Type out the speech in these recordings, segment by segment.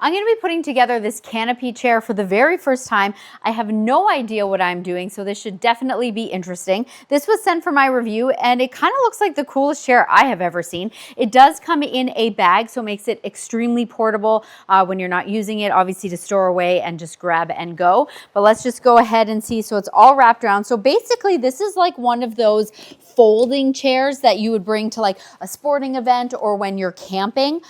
I'm going to be putting together this canopy chair for the very first time. I have no idea what I'm doing, so this should definitely be interesting. This was sent for my review, and it kind of looks like the coolest chair I have ever seen. It does come in a bag, so it makes it extremely portable when you're not using it, obviously to store away and just grab and go. But let's just go ahead and see. So it's all wrapped around. So basically, this is like one of those folding chairs that you would bring to like a sporting event or when you're camping,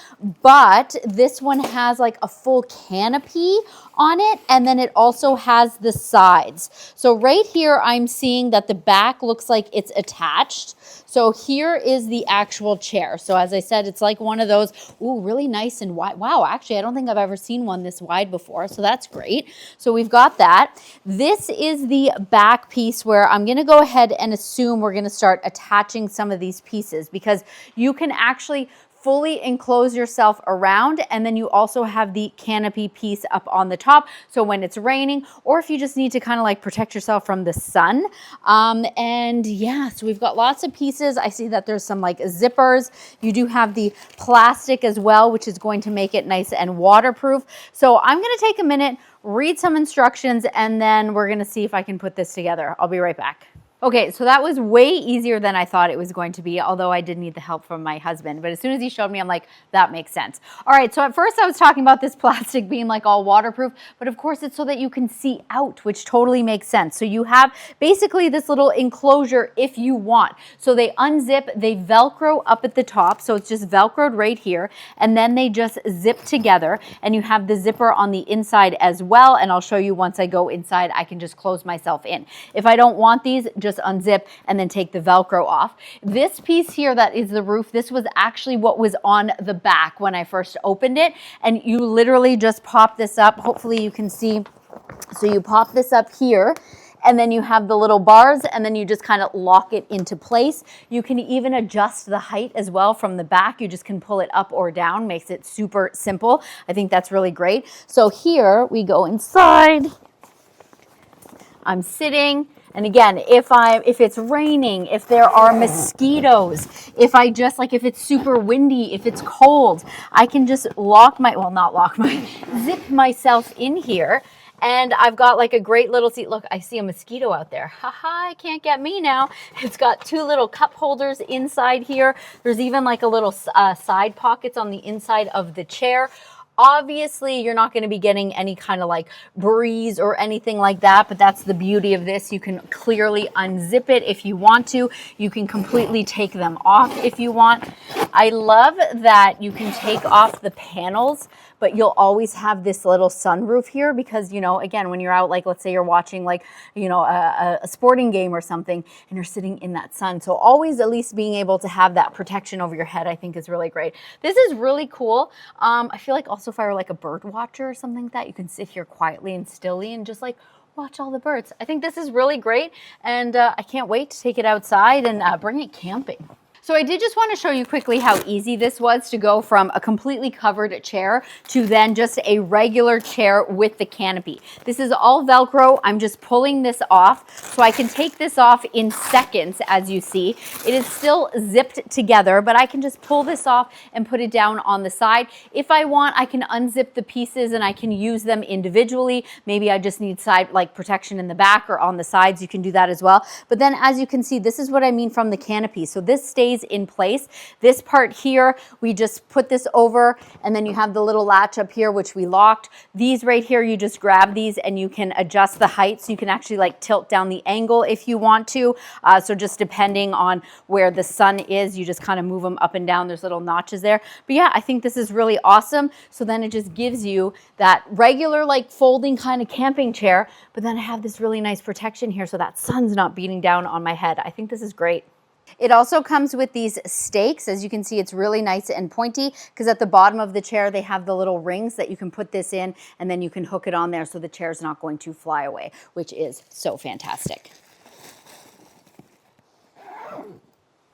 but this one has like a full canopy on it, and then it also has the sides. So right here I'm seeing that the back looks like it's attached. So here is the actual chair. So as I said, it's like one of those, ooh, really nice and wide. Wow, actually I don't think I've ever seen one this wide before, so that's great. So we've got that. This is the back piece where I'm gonna go ahead and assume we're gonna start attaching some of these pieces, because you can actually fully enclose yourself around, and then you also have the canopy piece up on the top. So when it's raining, or if you just need to kind of like protect yourself from the sun. And yeah, so we've got lots of pieces. I see that there's some like zippers. You do have the plastic as well, which is going to make it nice and waterproof. So I'm gonna take a minute, read some instructions, and then we're gonna see if I can put this together. I'll be right back. Okay, so that was way easier than I thought it was going to be, although I did need the help from my husband. But as soon as he showed me, I'm like, that makes sense. All right, so at first I was talking about this plastic being like all waterproof, but of course it's so that you can see out, which totally makes sense. So you have basically this little enclosure if you want. So they unzip, they Velcro up at the top, so it's just Velcroed right here, and then they just zip together, and you have the zipper on the inside as well, and I'll show you once I go inside, I can just close myself in. If I don't want these, just unzip and then take the Velcro off. This piece here that is the roof, this was actually what was on the back when I first opened it, and you literally just pop this up. Hopefully you can see. So you pop this up here, and then you have the little bars, and then you just kind of lock it into place. You can even adjust the height as well from the back. You just can pull it up or down, makes it super simple. I think that's really great. So here we go inside. I'm sitting. And again, if it's raining, if there are mosquitoes, if it's super windy, if it's cold, I can just zip myself in here. And I've got like a great little seat. Look, I see a mosquito out there. Haha, it can't get me now. It's got two little cup holders inside here. There's even like a little side pockets on the inside of the chair. Obviously, you're not going to be getting any kind of like breeze or anything like that, but that's the beauty of this. You can clearly unzip it if you want to. You can completely take them off if you want. I love that you can take off the panels, but you'll always have this little sunroof here because, you know, again, when you're out, like let's say you're watching like, you know, a sporting game or something and you're sitting in that sun. So always at least being able to have that protection over your head, I think is really great. This is really cool. I feel like also if I were like a bird watcher or something like that, you can sit here quietly and stilly and just like watch all the birds. I think this is really great, and I can't wait to take it outside and bring it camping. So I did just want to show you quickly how easy this was to go from a completely covered chair to then just a regular chair with the canopy. This is all Velcro. I'm just pulling this off. So I can take this off in seconds, as you see. It is still zipped together, but I can just pull this off and put it down on the side. If I want, I can unzip the pieces and I can use them individually. Maybe I just need side like protection in the back or on the sides. You can do that as well. But then as you can see, this is what I mean from the canopy. So this stays in place. This part here, we just put this over, and then you have the little latch up here, which we locked. These right here, you just grab these and you can adjust the height. So you can actually like tilt down the angle if you want to. So just depending on where the sun is, you just kind of move them up and down. There's little notches there. But yeah, I think this is really awesome. So then it just gives you that regular like folding kind of camping chair, but then I have this really nice protection here so that sun's not beating down on my head. I think this is great. It also comes with these stakes. As you can see, it's really nice and pointy because at the bottom of the chair, they have the little rings that you can put this in, and then you can hook it on there so the chair's not going to fly away, which is so fantastic.